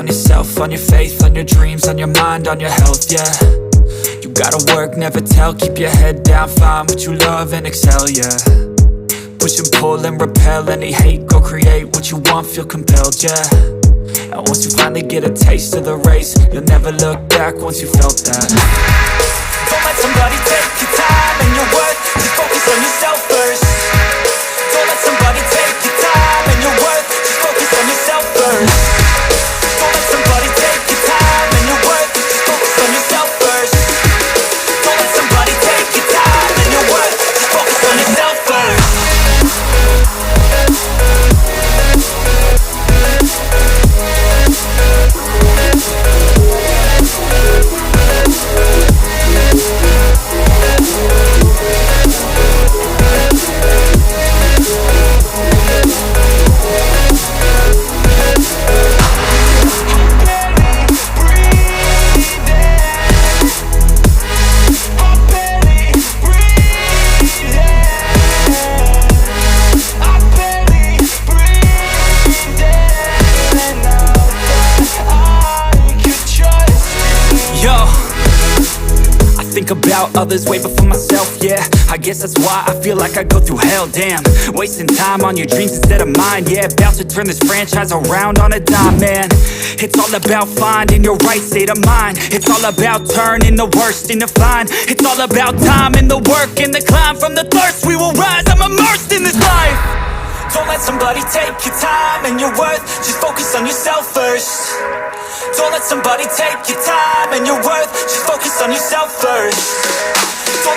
on yourself, on your faith, on your dreams, on your mind, on your health, yeah. You gotta work, never tell, keep your head down, find what you love and excel, yeah. Push and pull and repel any hate, go create what you want, feel compelled, yeah. And once you finally get a taste of the race, you'll never look back once you felt that. Don't let somebody take your time and your worth, just focus on yourself first. Don't let somebody take your time and your worth, just focus on yourself first. Don't let somebody take your time and your worth, just focus on yourself first. Don't let somebody take your time and your worth, just focus on yourself first. Think about others way before myself, yeah. I guess that's why I feel like I go through hell, damn. Wasting time on your dreams instead of mine, yeah. About to turn this franchise around on a dime, man. It's all about finding your right state of mind. It's all about turning the worst into fine. It's all about time and the work and the climb. From the thirst we will rise, I'm immersed in this life. Don't let somebody take your time and your worth, just focus on yourself first. Don't let somebody take your time and your worth, just focus on yourself first. Don't